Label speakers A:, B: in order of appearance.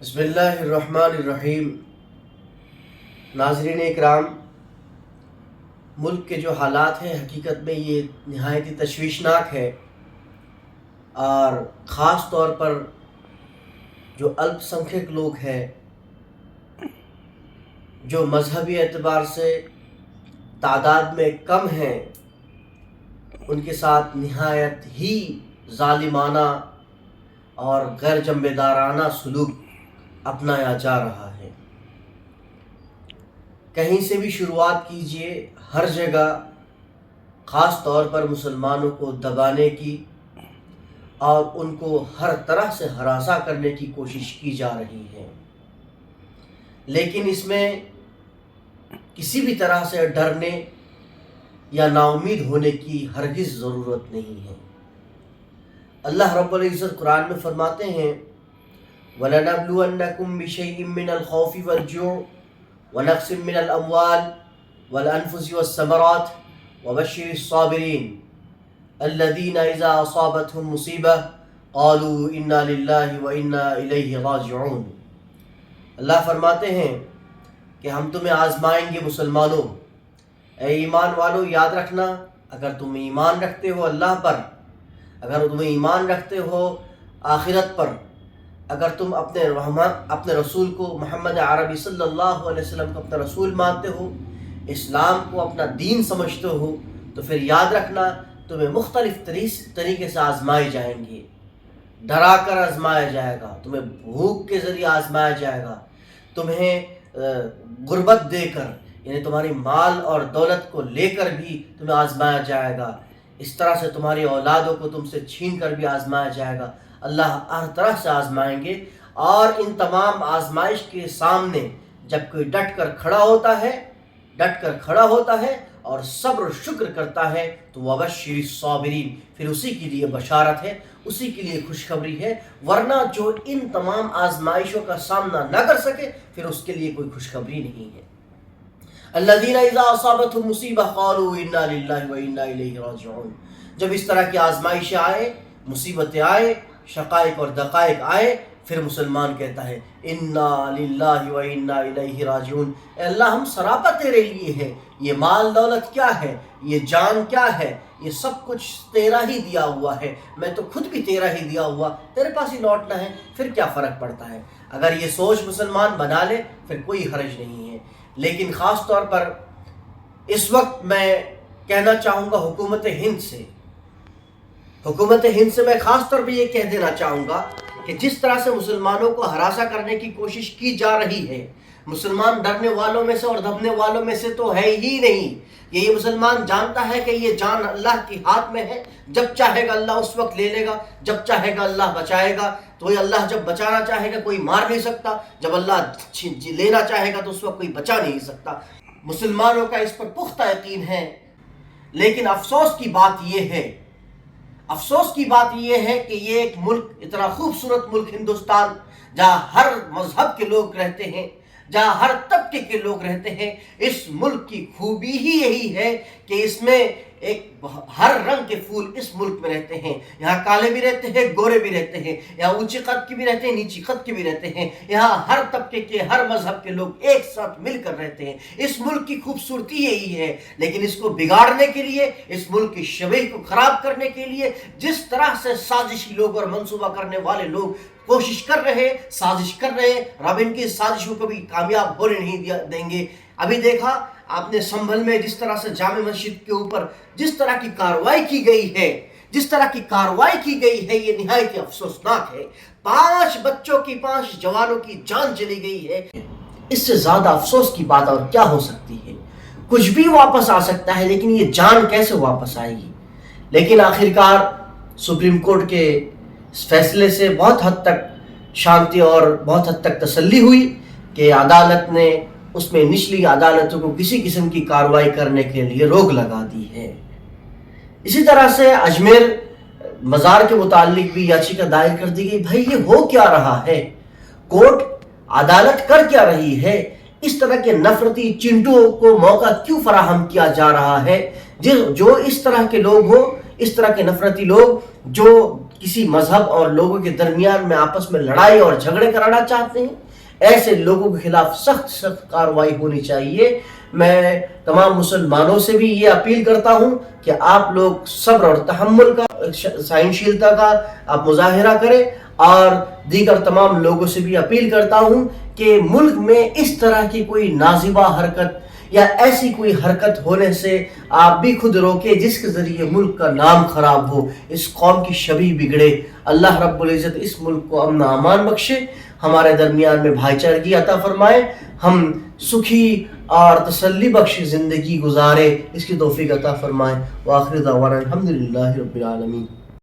A: بسم اللہ الرحمن الرحیم۔ ناظرین اکرام، ملک کے جو حالات ہیں حقیقت میں یہ نہایت ہی تشویشناک ہے، اور خاص طور پر جو الپ سنکھیک لوگ ہیں جو مذہبی اعتبار سے تعداد میں کم ہیں، ان کے ساتھ نہایت ہی ظالمانہ اور غیر ذمہ دارانہ سلوک اپنایا جا رہا ہے۔ کہیں سے بھی شروعات کیجئے، ہر جگہ خاص طور پر مسلمانوں کو دبانے کی اور ان کو ہر طرح سے ہراساں کرنے کی کوشش کی جا رہی ہے، لیکن اس میں کسی بھی طرح سے ڈرنے یا نا امید ہونے کی ہرگز ضرورت نہیں ہے۔ اللہ رب العزت قرآن میں فرماتے ہیں وَلَنَبْلُوَنَّكُمْ بِشَيْءٍ مِّنَ الْخَوْفِ وَالْجُوعِ وَنَقْصٍ مِّنَ الْأَمْوَالِ وَالْأَنفُسِ وَالثَّمَرَاتِ وَبَشِّرِ الصَّابِرِينَ الَّذِينَ إِذَا أَصَابَتْهُمْ مُصِيبَةٌ قَالُوا إِنَّا لِلَّهِ وَإِنَّا إِلَيْهِ رَاجِعُونَ۔ اللہ فرماتے ہیں کہ ہم تمہیں آزمائیں گے مسلمانوں۔ اے ایمان والو، یاد رکھنا، اگر تم ایمان رکھتے ہو اللہ پر، اگر تم ایمان رکھتے ہو آخرت پر، اگر تم اپنے رسول کو محمد عربی صلی اللہ علیہ وسلم کو اپنا رسول مانتے ہو، اسلام کو اپنا دین سمجھتے ہو، تو پھر یاد رکھنا تمہیں مختلف طریقے سے آزمائے جائیں گے۔ ڈرا کر آزمایا جائے گا، تمہیں بھوک کے ذریعے آزمایا جائے گا، تمہیں غربت دے کر، یعنی تمہاری مال اور دولت کو لے کر بھی تمہیں آزمایا جائے گا، اس طرح سے تمہاری اولادوں کو تم سے چھین کر بھی آزمایا جائے گا۔ اللہ ہر طرح سے آزمائیں گے، اور ان تمام آزمائش کے سامنے جب کوئی ڈٹ کر کھڑا ہوتا ہے اور صبر و شکر کرتا ہے تو وَبَشِّرِ الصَّابِرِينَ، پھر اسی کے لیے بشارت ہے، اسی کے لیے خوشخبری ہے۔ ورنہ جو ان تمام آزمائشوں کا سامنا نہ کر سکے، پھر اس کے لیے کوئی خوشخبری نہیں ہے۔ الذین اذا اصابتهم مصیبہ قالوا انا للہ وانا الیہ راجعون۔ جب اس طرح کی آزمائشیں آئے، مصیبتیں آئے، شقائق اور دقائق آئے، پھر مسلمان کہتا ہے انا للہ وانا الیہ راجعون۔ اے اللہ، ہم سراپا تیرے لیے ہیں، یہ مال دولت کیا ہے، یہ جان کیا ہے، یہ سب کچھ تیرا ہی دیا ہوا ہے، میں تو خود بھی تیرا ہی دیا ہوا، تیرے پاس ہی لوٹنا ہے، پھر کیا فرق پڑتا ہے۔ اگر یہ سوچ مسلمان بنا لے پھر کوئی حرج نہیں ہے۔ لیکن خاص طور پر اس وقت میں کہنا چاہوں گا حکومت ہند سے میں خاص طور پہ یہ کہہ دینا چاہوں گا کہ جس طرح سے مسلمانوں کو ہراساں کرنے کی کوشش کی جا رہی ہے، مسلمان ڈرنے والوں میں سے اور دبنے والوں میں سے تو ہے ہی نہیں۔ یہ مسلمان جانتا ہے کہ یہ جان اللہ کے ہاتھ میں ہے، جب چاہے گا اللہ اس وقت لے لے گا، جب چاہے گا اللہ بچائے گا، تو یہ اللہ جب بچانا چاہے گا کوئی مار نہیں سکتا، جب اللہ لینا چاہے گا تو اس وقت کوئی بچا نہیں سکتا۔ مسلمانوں کا اس پر پختہ یقین ہے، لیکن افسوس کی بات یہ ہے کہ یہ ایک ملک، اتنا خوبصورت ملک ہندوستان، جہاں ہر مذہب کے لوگ رہتے ہیں، جہاں ہر طبقے کے لوگ رہتے ہیں، اس ملک کی خوبی ہی یہی ہے کہ اس میں ہر رنگ کے پھول اس ملک میں رہتے ہیں۔ یہاں کالے بھی رہتے ہیں، گورے بھی رہتے ہیں، یہاں اونچی قد کے بھی رہتے ہیں، نیچی قد کے بھی رہتے ہیں، یہاں ہر طبقے کے، ہر مذہب کے لوگ ایک ساتھ مل کر رہتے ہیں۔ اس ملک کی خوبصورتی یہی ہے، لیکن اس کو بگاڑنے کے لیے، اس ملک کی شبیہ کو خراب کرنے کے لیے جس طرح سے سازشی لوگ اور منصوبہ کرنے والے لوگ کوشش کر رہے، سازش کر رہے، رب ان کی سازشوں کو بھی کامیاب ہونے نہیں دیں گے۔ ابھی دیکھا آپ نے سنبھل میں جس طرح سے جامع مسجد کے اوپر جس طرح کی کارروائی کی گئی ہے، یہ نہایت افسوسناک ہے۔ 5 بچوں کی، 5 جوانوں کی جان چلی گئی ہے۔ اس سے زیادہ افسوس کی بات اور کیا ہو سکتی ہے؟ کچھ بھی واپس آ سکتا ہے، لیکن یہ جان کیسے واپس آئے گی؟ لیکن آخرکار سپریم کورٹ کے اس فیصلے سے بہت حد تک شانتی اور بہت حد تک تسلی ہوئی کہ عدالت نے اس میں نچلی عدالتوں کو کسی قسم کی کارروائی کرنے کے لیے روک لگا دی ہے۔ اسی طرح سے اجمیر مزار کے متعلق بھی یاچیکا دائر کر دی گئی۔ بھائی یہ ہو کیا رہا ہے؟ کورٹ، عدالت کر کیا رہی ہے؟ اس طرح کے نفرتی چنٹوں کو موقع کیوں فراہم کیا جا رہا ہے؟ جو اس طرح کے لوگ ہو، اس طرح کے نفرتی لوگ جو کسی مذہب اور لوگوں کے درمیان میں آپس میں لڑائی اور جھگڑے کرانا چاہتے ہیں، ایسے لوگوں کے خلاف سخت سخت کارروائی ہونی چاہیے۔ میں تمام مسلمانوں سے بھی یہ اپیل کرتا ہوں کہ آپ لوگ صبر اور تحمل کا، سہنشیلتا کا آپ مظاہرہ کریں، اور دیگر تمام لوگوں سے بھی اپیل کرتا ہوں کہ ملک میں اس طرح کی کوئی نازیبہ حرکت یا ایسی کوئی حرکت ہونے سے آپ بھی خود روکے جس کے ذریعے ملک کا نام خراب ہو، اس قوم کی شبیہ بگڑے۔ اللہ رب العزت اس ملک کو امن و امان بخشے، ہمارے درمیان میں بھائی چارگی عطا فرمائے، ہم سکھی اور تسلی بخش زندگی گزارے، اس کی توفیق عطا فرمائے۔ وآخر دعوانا الحمدللہ رب العالمین۔